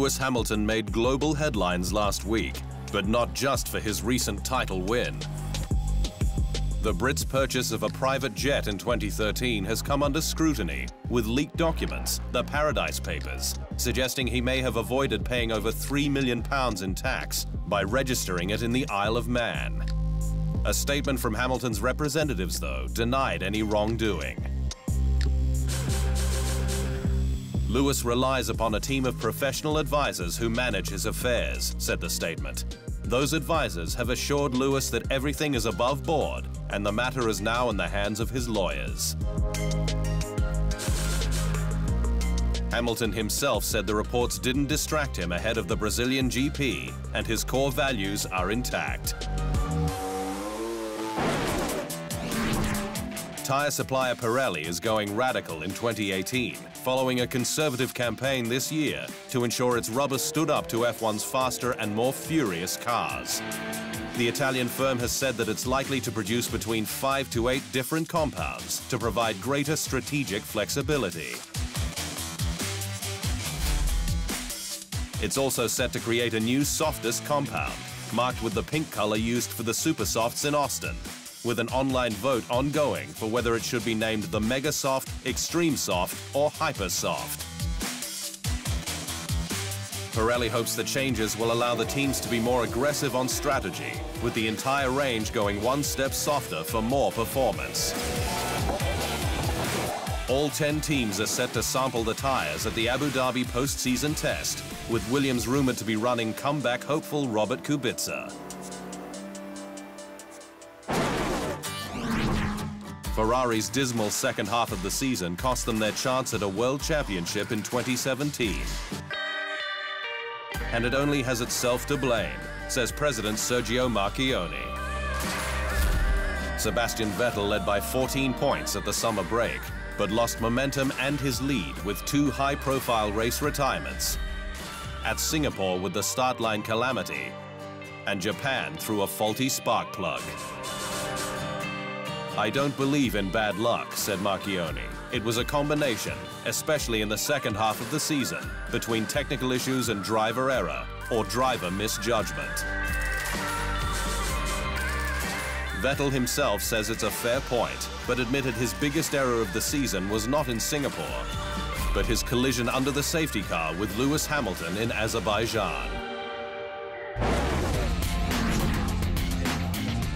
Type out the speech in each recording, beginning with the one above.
Lewis Hamilton made global headlines last week, but not just for his recent title win. The Brits' purchase of a private jet in 2013 has come under scrutiny, with leaked documents, the Paradise Papers, suggesting he may have avoided paying over £3 million in tax by registering it in the Isle of Man. A statement from Hamilton's representatives, though, denied any wrongdoing. Lewis relies upon a team of professional advisors who manage his affairs, said the statement. Those advisors have assured Lewis that everything is above board and the matter is now in the hands of his lawyers. Hamilton himself said the reports didn't distract him ahead of the Brazilian GP and his core values are intact. Tyre supplier Pirelli is going radical in 2018, following a conservative campaign this year to ensure its rubber stood up to F1's faster and more furious cars. The Italian firm has said that it's likely to produce between 5 to 8 different compounds to provide greater strategic flexibility. It's also set to create a new softest compound, marked with the pink color used for the Super Softs in Austin, with an online vote ongoing for whether it should be named the Mega Soft, Extreme Soft, or Hyper Soft. Pirelli hopes the changes will allow the teams to be more aggressive on strategy, with the entire range going one step softer for more performance. All 10 teams are set to sample the tyres at the Abu Dhabi post-season test, with Williams rumoured to be running comeback hopeful Robert Kubica. Ferrari's dismal second half of the season cost them their chance at a World Championship in 2017. And it only has itself to blame, says President Sergio Marchionne. Sebastian Vettel led by 14 points at the summer break, but lost momentum and his lead with 2 high-profile race retirements. At Singapore with the start line calamity, and Japan through a faulty spark plug. I don't believe in bad luck, said Marchionne. It was a combination, especially in the second half of the season, between technical issues and driver error, or driver misjudgment. Vettel himself says it's a fair point, but admitted his biggest error of the season was not in Singapore, but his collision under the safety car with Lewis Hamilton in Azerbaijan.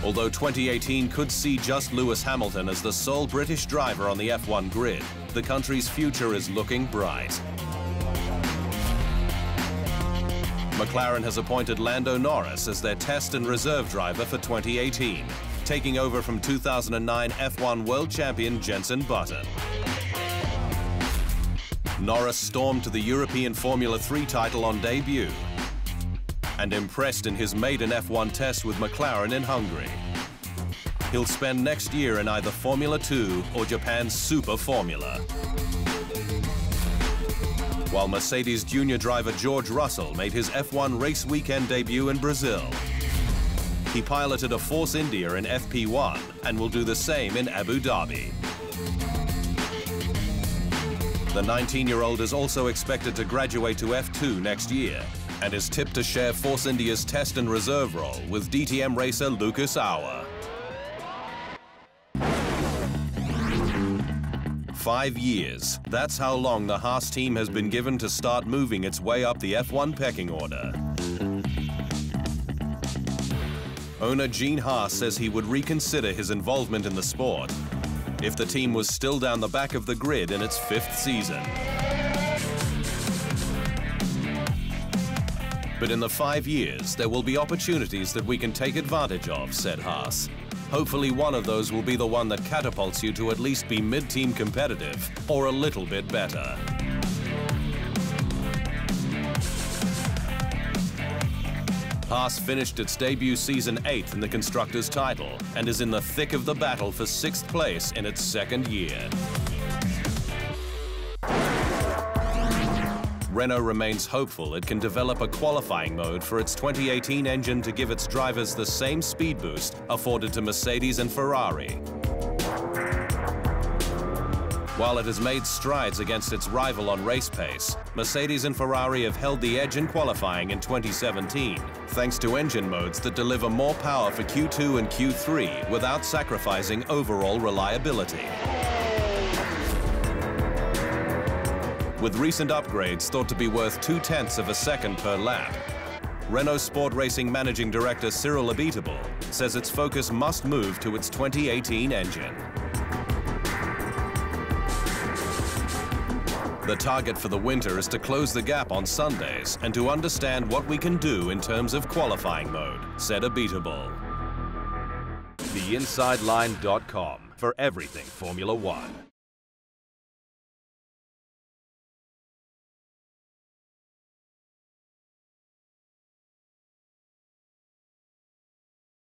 Although 2018 could see just Lewis Hamilton as the sole British driver on the F1 grid, the country's future is looking bright. McLaren has appointed Lando Norris as their test and reserve driver for 2018, taking over from 2009 F1 world champion Jenson Button. Norris stormed to the European Formula 3 title on debut and impressed in his maiden F1 test with McLaren in Hungary. He'll spend next year in either Formula 2 or Japan's Super Formula. While Mercedes junior driver George Russell made his F1 race weekend debut in Brazil. He piloted a Force India in FP1 and will do the same in Abu Dhabi. The 19-year-old is also expected to graduate to F2 next year and is tipped to share Force India's test and reserve role with DTM racer Lucas Auer. 5 years. That's how long the Haas team has been given to start moving its way up the F1 pecking order. Owner Gene Haas says he would reconsider his involvement in the sport if the team was still down the back of the grid in its 5th season. But in the 5 years, there will be opportunities that we can take advantage of, said Haas. Hopefully one of those will be the one that catapults you to at least be mid-team competitive or a little bit better. Haas finished its debut season 8th in the Constructors' title and is in the thick of the battle for 6th place in its 2nd year. Renault remains hopeful it can develop a qualifying mode for its 2018 engine to give its drivers the same speed boost afforded to Mercedes and Ferrari. While it has made strides against its rival on race pace, Mercedes and Ferrari have held the edge in qualifying in 2017, thanks to engine modes that deliver more power for Q2 and Q3 without sacrificing overall reliability. With recent upgrades thought to be worth 0.2 of a second per lap, Renault Sport Racing Managing Director Cyril Abiteboul says its focus must move to its 2018 engine. The target for the winter is to close the gap on Sundays and to understand what we can do in terms of qualifying mode, said Abiteboul. TheInsideLine.com for everything Formula One.